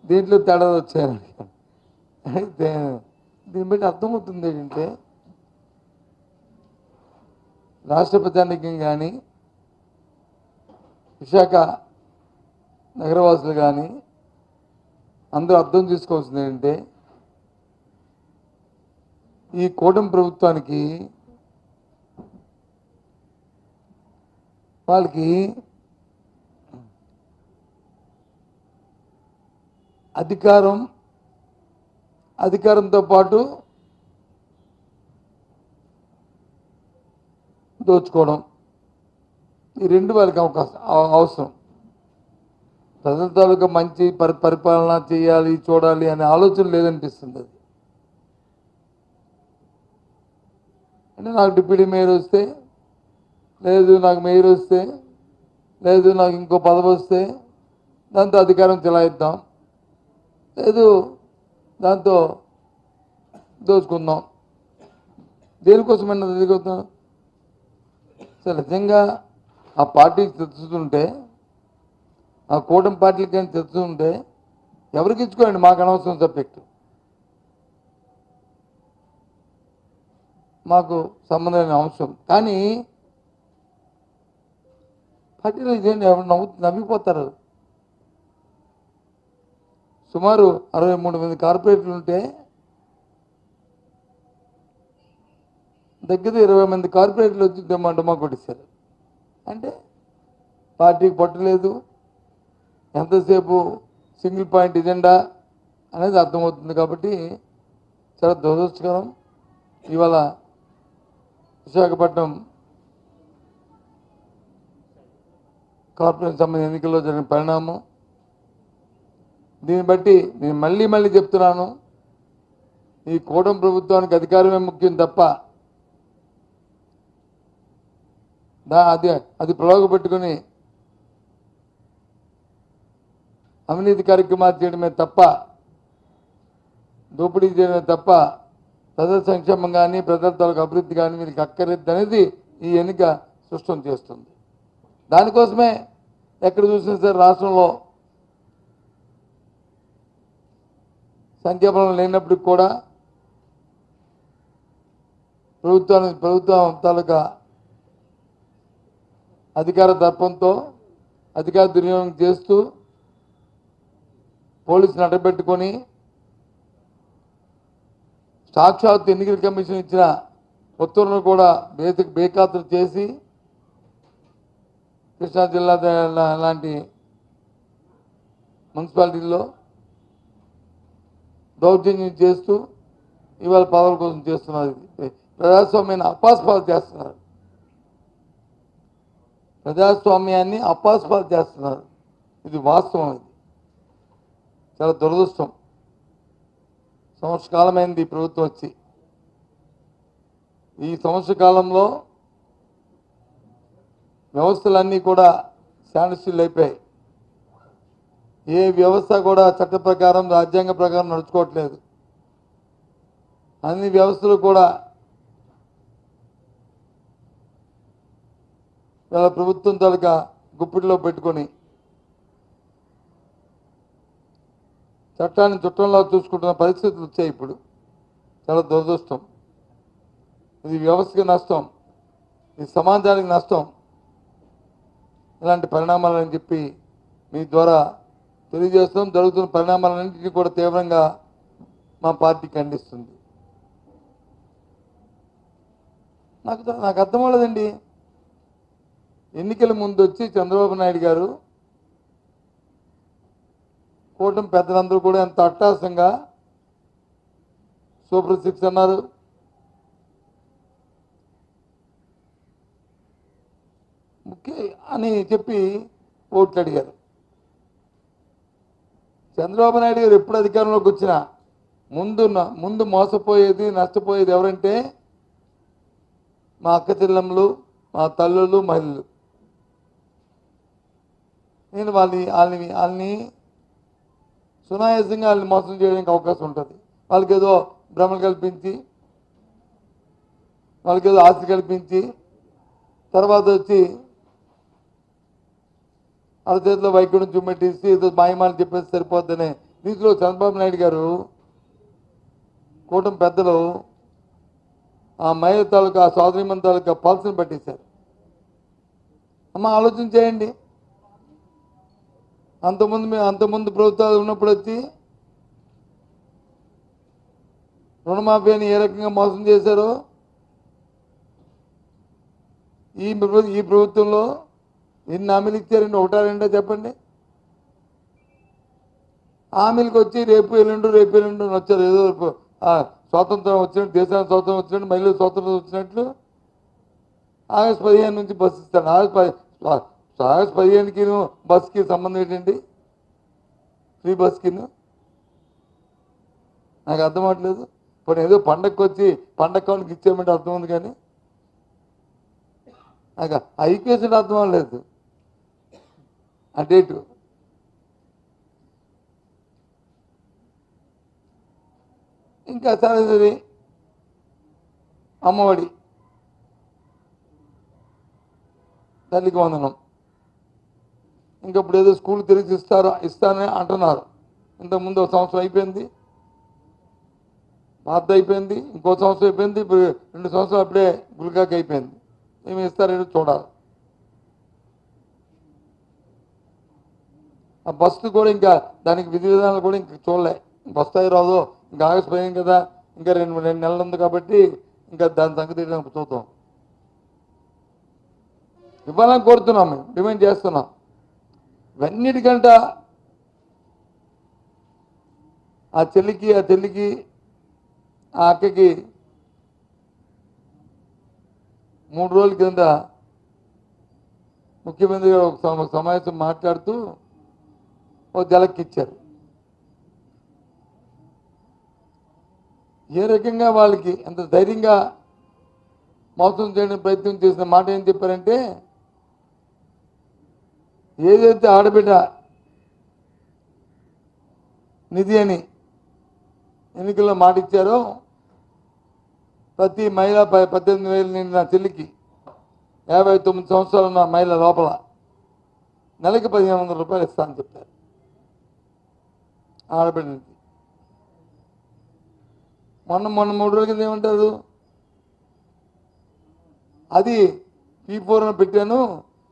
దీంట్లో తేడా వచ్చారు. అయితే దీన్ని బట్టి అర్థమవుతుంది ఏంటంటే రాష్ట్ర ప్రజానీకం కానీ విశాఖ నగరవాసులు కానీ అందరూ అర్థం చేసుకోవాల్సింది ఏంటంటే ఈ కూటమి ప్రభుత్వానికి వాళ్ళకి అధికారంతో పాటు దోచుకోవడం ఈ రెండు వాళ్ళకి అవసరం. ప్రజల తాలూకా మంచి పరిపాలన చేయాలి చూడాలి అనే ఆలోచన లేదనిపిస్తుంది. అది అంటే నాకు డిప్యూటీ మేయర్ వస్తే లేదు, నాకు మేయర్ వస్తే లేదు, నాకు ఇంకో పదవి వస్తే దాంతో అధికారం చెలాయిద్దాం, లేదు దాంతో దోచుకుందాం. దేనికోసమైనా ఎదుగుతాం. సరే, నిజంగా ఆ పార్టీకి తెచ్చుతుంటే, ఆ కూటమి పార్టీలకి కానీ తెచ్చుతుంటే ఎవరికి ఇచ్చుకోండి, మాకు అనవసరం సబ్జెక్టు, మాకు సంబంధమైన అంశం. కానీ పార్టీలో ఇదేంటి ఎవరు నవ్విపోతారు. సుమారు 63 మంది కార్పొరేటర్లు ఉంటే దగ్గర 20 మంది కార్పొరేటర్లు వచ్చి డమ్మా కొట్టిస్తారు. అంటే పార్టీకి పట్టలేదు, ఎంతసేపు సింగిల్ పాయింట్ ఎజెండా అనేది అర్థమవుతుంది. కాబట్టి చాలా దురదృష్టకరం. ఇవాళ విశాఖపట్నం కార్పొరేషన్ సంబంధించిన ఎన్నికల్లో జరిగిన పరిణామం. దీన్ని బట్టి నేను మళ్ళీ చెప్తున్నాను, ఈ కూటమి ప్రభుత్వానికి అధికారమే ముఖ్యం తప్ప అది ప్రలోభపెట్టుకుని అవినీతి కార్యక్రమాలు చేయడమే తప్ప, దోపిడీ చేయడమే తప్ప ప్రజల సంక్షేమం కానీ ప్రజల తాలూకు అభివృద్ధి కానీ వీరికి అక్కర్లేదు అనేది ఈ ఎన్నిక స్పష్టం చేస్తుంది. దానికోసమే ఎక్కడ చూసినా సరే రాష్ట్రంలో సంఖ్యాబలం లేనప్పటికి కూడా ప్రభుత్వం తాలూకా అధికార దర్పంతో అధికార దుర్వినియోగం చేస్తూ పోలీసులు అడ్డబెట్టుకొని సాక్షాత్ ఎన్నికల కమిషన్ ఇచ్చిన ఉత్తర్వులను కూడా బేఖాతరు చేసి కృష్ణా జిల్లా లాంటి మున్సిపాలిటీల్లో దౌర్జన్యం చేస్తూ ఇవాళ పదవుల కోసం చేస్తున్నారు. ప్రజాస్వామ్యాన్ని అపాస్పాలు చేస్తున్నారు. ప్రజాస్వామ్యాన్ని అపాస్పాలు చేస్తున్నారు. ఇది వాస్తవం. ఇది చాలా దురదృష్టం. సంవత్సర కాలమైంది ఈ ప్రభుత్వం వచ్చి. ఈ సంవత్సర కాలంలో వ్యవస్థలన్నీ కూడా శాండస్టిల్ అయిపోయాయి. ఏ వ్యవస్థ కూడా చట్ట ప్రకారం రాజ్యాంగ ప్రకారం నడుచుకోవట్లేదు. అన్ని వ్యవస్థలు కూడా వాళ్ళ ప్రభుత్వం తాలూకా గుప్పిడిలో పెట్టుకొని చట్టాన్ని చుట్టంలో చూసుకుంటున్న పరిస్థితులు వచ్చాయి. ఇప్పుడు చాలా దురదృష్టం. ఇది వ్యవస్థకి నష్టం, ఇది సమాజానికి నష్టం. ఇలాంటి పరిణామాలని చెప్పి మీ ద్వారా తెలియజేస్తాం. జరుగుతున్న పరిణామాలన్నింటినీ కూడా తీవ్రంగా మా పార్టీ ఖండిస్తుంది. నాకు అర్థం అవ్వలేదండి. ఎన్నికల ముందు వచ్చి చంద్రబాబు నాయుడు గారు కూటమి పెద్దలందరూ కూడా ఎంత అట్టాసంగా సూపర్ 6 అన్నారు, ముఖ్య అని చెప్పి ఓట్లు అడిగారు. చంద్రబాబు నాయుడు గారు ఎప్పుడు అధికారంలోకి వచ్చినా ముందు మోసపోయేది నష్టపోయేది ఎవరంటే మా అక్క చెల్లెమ్మలు, మా తల్లులు, మహిళలు. నేను వాళ్ళని సునాయాసంగా వాళ్ళని మోసం చేయడానికి అవకాశం ఉంటుంది. వాళ్ళకి ఏదో భ్రమలు కల్పించి, వాళ్ళకి ఏదో ఆశ కల్పించి, తర్వాత వచ్చి వాళ్ళ చేతిలో వైద్యుడిని చూపెట్టేసి ఏదో మాయమాలు చెప్పేసి సరిపోద్దనే రీతిలో చంద్రబాబు నాయుడు గారు కూటమి పెద్దలు ఆ మహిళ తాలూకా ఆ సోదరిమణి తాలూకా పల్స్ని పట్టేశారు. అమ్మ ఆలోచన చేయండి. అంతకుముందు ప్రభుత్వాలు ఉన్నప్పుడు వచ్చి రుణమాఫీని ఏ రకంగా మోసం చేశారో ఈ ప్రభుత్వంలో ఎన్ని హామీలు ఇచ్చారండి? ఒకటా రెండా చెప్పండి. హామీలకు వచ్చి రేపు ఎల్లుండి వచ్చారు. ఏదో స్వాతంత్రం వచ్చినట్టు, దేశానికి స్వాతంత్రం వచ్చినట్టు, మహిళలు స్వాతంత్రం వచ్చినట్లు ఆగస్టు 15 నుంచి బస్సు ఇస్తాను. ఆగస్టు 15కి బస్కి సంబంధం ఏంటండి? ఫ్రీ బస్కి నాకు అర్థం అవ్వట్లేదు. ఇప్పుడు ఏదో పండగకి వచ్చి పండగ కానుక ఇచ్చేయమంటే అర్థం ఉంది, కానీ నాకు ఐపీఎస్ అర్థం అవ్వలేదు ఆ డేటు. ఇంకా సరే అమ్మఒడి, తల్లికి వందనం, ఇంకప్పుడు ఏదో స్కూల్ తిరిగి ఇస్తానని అంటున్నారు. ఇంతకుముందు ఒక సంవత్సరం అయిపోయింది, పాత అయిపోయింది, ఇంకో సంవత్సరం అయిపోయింది, ఇప్పుడు 2 సంవత్సరాలు అప్పుడే గుల్కాకి అయిపోయింది. ఏమి ఇస్తారేమో చూడాలి. ఆ బస్సు కూడా ఇంకా దానికి విధి విధానాలు కూడా ఇంకా చూడలే. వస్తాయి రాదో, ఇంకా ఆగస్టు 15 కదా, ఇంకా 2 నెలలు ఉంది కాబట్టి ఇంకా దాని సంగతి చూద్దాం. ఇవ్వాలని కోరుతున్నాం, మేము డిమాండ్ చేస్తున్నాం. ఇవన్నిటికంట ఆ చెల్లికి ఆ అక్కకి 3 రోజుల కింద ముఖ్యమంత్రి గారు ఒక సమావేశం మాట్లాడుతూ ఒక జలక్కిచ్చారు. ఏ రకంగా వాళ్ళకి ఎంత ధైర్యంగా మోసం చేయడానికి ప్రయత్నం చేసిన మాట ఏం చెప్పారంటే, ఏదైతే ఆడబిడ్డ నిధి అని ఎన్నికల్లో మాట ఇచ్చారో ప్రతి మహిళ 18,000 నిండిన చెల్లికి 59 సంవత్సరాలు ఉన్న మహిళ లోపల నెలకి 1,500 రూపాయలు ఇస్తానని చెప్పారు. ఆడబిడ్డ నిధి మొన్న 3 రోజుల కింద ఏమంటారు, అది P4 అని పెట్టాను,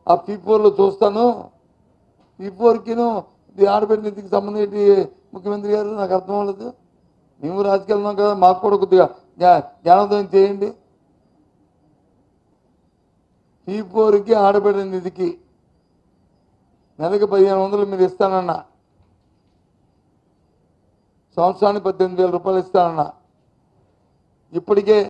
ఆ P4లో చూస్తాను, P4కిను ఆడబిడ్డ నిధికి సంబంధం ఏంటి ముఖ్యమంత్రి గారు? నాకు అర్థం అవ్వలేదు. మేము రాజకీయాలు ఉన్నాం కదా, మాకు కూడా కొద్దిగా జ్ఞానోదయం చేయండి. P4కి ఆడబిడ్డ నిధికి నెలకి 1,500 మీరు ఇస్తానన్నా, సంవత్సరానికి 18,000 రూపాయలు ఇస్తానన్నా, ఇప్పటికే